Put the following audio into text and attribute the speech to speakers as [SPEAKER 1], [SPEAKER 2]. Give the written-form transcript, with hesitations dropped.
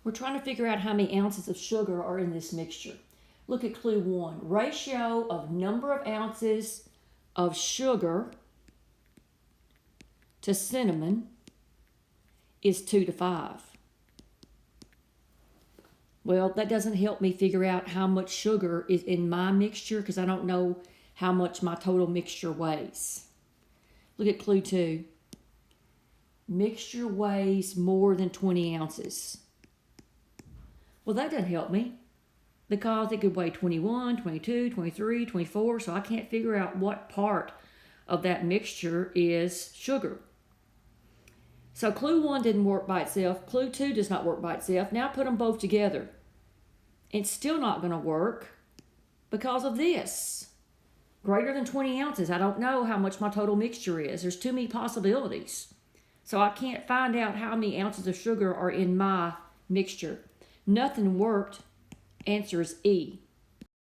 [SPEAKER 1] We're trying to figure out how many ounces of sugar are in this mixture. Look at clue 1. Ratio of number of ounces of sugar to cinnamon is 2 to 5. Well, that doesn't help me figure out how much sugar is in my mixture because I don't know how much my total mixture weighs. Look at clue 2. Mixture weighs more than 20 ounces. Well, that doesn't help me because it could weigh 21, 22, 23, 24, so I can't figure out what part of that mixture is sugar. So clue 1 didn't work by itself. Clue 2 does not work by itself. Now put them both together. It's still not going to work because of this. Greater than 20 ounces. I don't know how much my total mixture is. There's too many possibilities. So I can't find out how many ounces of sugar are in my mixture. Nothing worked. Answer is E.